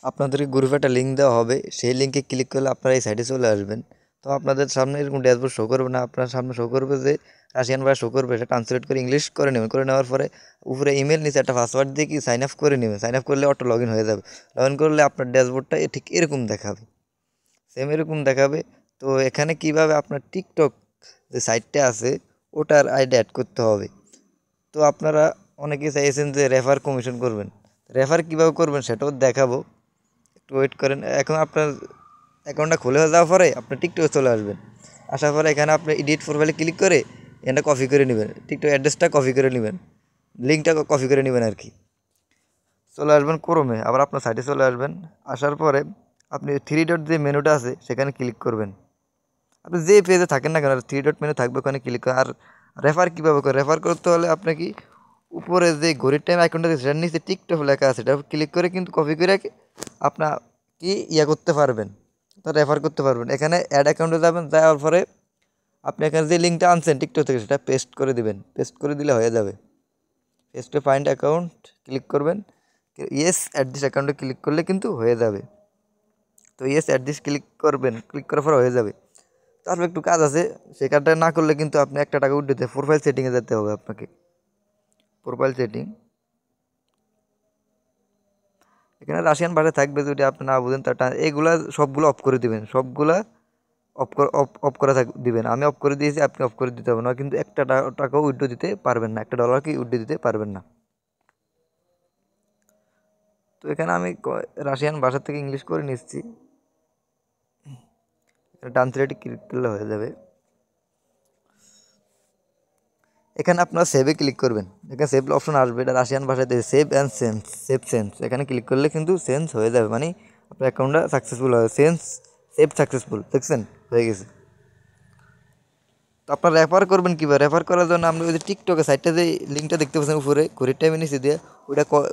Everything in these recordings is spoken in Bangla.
আপনাদেরকে গ্রুপে একটা লিঙ্ক দেওয়া হবে, সেই লিঙ্কে ক্লিক করলে আপনারা এই সাইটে চলে আসবেন। তো আপনাদের সামনে এরকম ড্যাশবোর্ড শো করবে না, আপনার সামনে শো করবে যে রাশিয়ান ভাষা শো করবে, এটা ট্রান্সলেট করে ইংলিশ করে নেবেন। করে নেওয়ার পরে উপরে ইমেল নিচে একটা পাসওয়ার্ড দিয়ে কি সাইন আপ করে নেবেন। সাইন আপ করলে অটো লগ ইন হয়ে যাবে। লগ ইন করলে আপনার ড্যাশবোর্ডটা ঠিক এরকম দেখাবে, সেম এরকম দেখাবে। তো এখানে কিভাবে আপনার টিকটক যে সাইটটা আছে ওটার আইডি অ্যাড করতে হবে। তো আপনারা অনেকে চাইছেন যে রেফার কমিশন করবেন, রেফার কীভাবে করবেন সেটাও দেখাবো, একটু ওয়েট করেন। এখন আপনার অ্যাকাউন্টটা খুলে হয়ে যাওয়ার পরে আপনি টিকটকে চলে আসবেন। আসার পরে এখানে আপনি এডিট প্রোফাইলে ক্লিক করে এটা কপি করে নেবেন, টিকটক অ্যাড্রেসটা কপি করে নেবেন, লিঙ্কটা কপি করে নেবেন আর কি। চলে আসবেন ক্রোমে, আবার আপনার সাইটে চলে আসবেন। আসার পরে আপনি থ্রি ডট যে মেনুটা আছে সেখানে ক্লিক করবেন। আপনি যে পেজে থাকেন না কেন থ্রি ডট মেনু থাকবে, ওখানে ক্লিক করে। আর রেফার কীভাবে করে, রেফার করতে হলে আপনি কি উপরে যে ঘড়ির টাইম আইকনটা আছে সেটার নিচে টিকটক লেখা আছে, এটা ক্লিক করে কিন্তু কপি করে আপনার কি করতে পারবেন, তো রেফার করতে পারবেন। এখানে অ্যাড অ্যাকাউন্টে যাবেন, যাওয়ার পরে আপনি এখানে যে লিঙ্কটা আনছেন টিকটক থেকে সেটা পেস্ট করে দিবেন, পেস্ট করে দিলে হয়ে যাবে। পেস্টে ফাইন্ড অ্যাকাউন্ট ক্লিক করবেন, ইয়েস অ্যাট দিস অ্যাকাউন্টে ক্লিক করলে কিন্তু হয়ে যাবে। তো ইয়েস অ্যাট দিস ক্লিক করবেন, ক্লিক করার পর হয়ে যাবে। তারপর একটু কাজ আছে, সেই কাজটা না করলে কিন্তু আপনি একটা টাকা উঠতে প্রোফাইল সেটিংয়ে যেতে হবে আপনাকে। প্রোফাইল সেটিং, এখানে রাশিয়ান ভাষা থাকবে, যদি আপনি না বুঝেন তাটা এইগুলা সবগুলো অফ করে দিবেন, সবগুলা অফ করে দিবেন। আমি অফ করে দিয়েছি, আপনি অফ করে দিতে হবে না, কিন্তু একটা টাকাও উইথড্র দিতে পারবেন না, একটা ডলার কি উইথড্র দিতে পারবেন না। তো এখানে আমি রাশিয়ান ভাষা থেকে ইংলিশ করে নিচ্ছি, ট্রান্সলেটে ক্লিক করলে হয়ে যাবে। এখানে আপনারা সেভে ক্লিক করবেন, এখানে সেভ অপশন আসবে, এটা রাশিয়ান ভাষাতে save and sense, save sense, এখানে ক্লিক করলে কিন্তু সেন্স হয়ে যাবে, মানে আপনার অ্যাকাউন্টটা সাকসেসফুল হবে। সেভ সাকসেসফুল, দেখছেন হয়ে গেছে। তো আপনারা রেফার করবেন কীভাবে, রেফার করার জন্য আমরা ওই যে টিকটকের সাইটটা যে লিঙ্কটা দেখতে পাচ্ছেন উপরে ঘড়ির টাইমে নিচে দিয়ে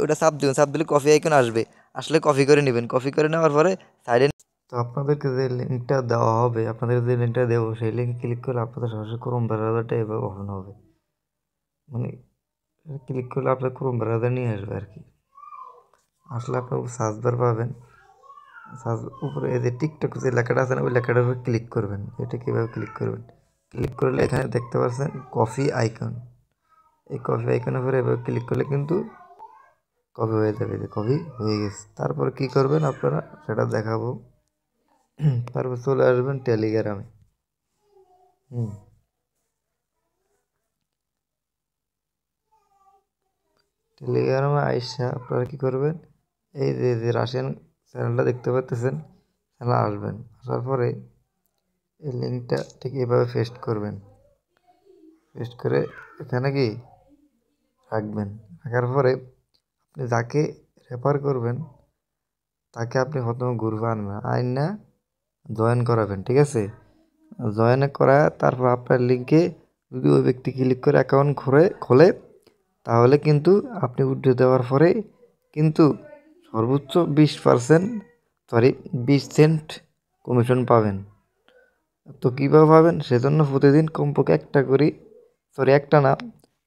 ওটা চাপ দেবেন, চাপ দিলে কফি আইকন আসবে, আসলে কপি করে নেবেন। কপি করে নেওয়ার পরে সাইডে, তো আপনাদেরকে যে লিঙ্কটা দেওয়া হবে, আপনাদের যে লিঙ্কটা দেবো সেই লিঙ্কে ক্লিক করলে আপনাদের সরাসরি ক্রোম ব্রাউজারটা এভাবে ওপেন হবে, মানে ক্লিক করলে আপনার ক্রোম ব্রাউজার নিয়ে আসবে আর কি। আসলে আপনার সার্চ বার পাবেন, সার্চ উপরে এই যে টিকটক যে লেখাটা আছে না ওই লেখাটার উপর ক্লিক করবেন। এটা কীভাবে ক্লিক করবেন, ক্লিক করলে এখানে দেখতে পাচ্ছেন কফি আইকন, এই কফি আইকনের উপরে এভাবে ক্লিক করলে কিন্তু কপি হয়ে যাবে, যে কপি হয়ে গেছে। তারপর কি করবেন আপনারা সেটা দেখাবো। তারপর চলে আসবেন টেলিগ্রামে। টেলিগ্রামে আইসা আপনারা কী করবেন, এই যে রাশিয়ান চ্যানেলটা দেখতে পাচ্ছেন, চ্যানেল আসবেন। আসার পরে এই লিঙ্কটা ঠিক এভাবে পেস্ট করবেন, পেস্ট করে এখানে কি রাখবেন। রাখার পরে আপনি যাকে রেফার করবেন তাকে আপনি প্রথমে গ্রুপে আনবেন, আইন না জয়েন করাবেন, ঠিক আছে। জয়েন করা তারপর আপনার লিঙ্কে যদি ওই ব্যক্তি ক্লিক করে অ্যাকাউন্ট খোলে তাহলে কিন্তু আপনি উইথড্র দেওয়ার পরে কিন্তু সর্বোচ্চ 20 সেন্ট কমিশন পাবেন। তো কীভাবে পাবেন, সেজন্য প্রতিদিন কমপক্ষে একটা না,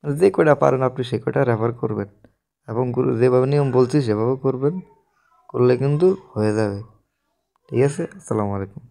যে কয়টা পারেন আপনি সে কয়টা রেফার করবেন, এবং যেভাবে নিয়ম বলছি সেভাবে করবেন, করলে কিন্তু হয়ে যাবে। ঠিক আছে, আসসালামু আলাইকুম।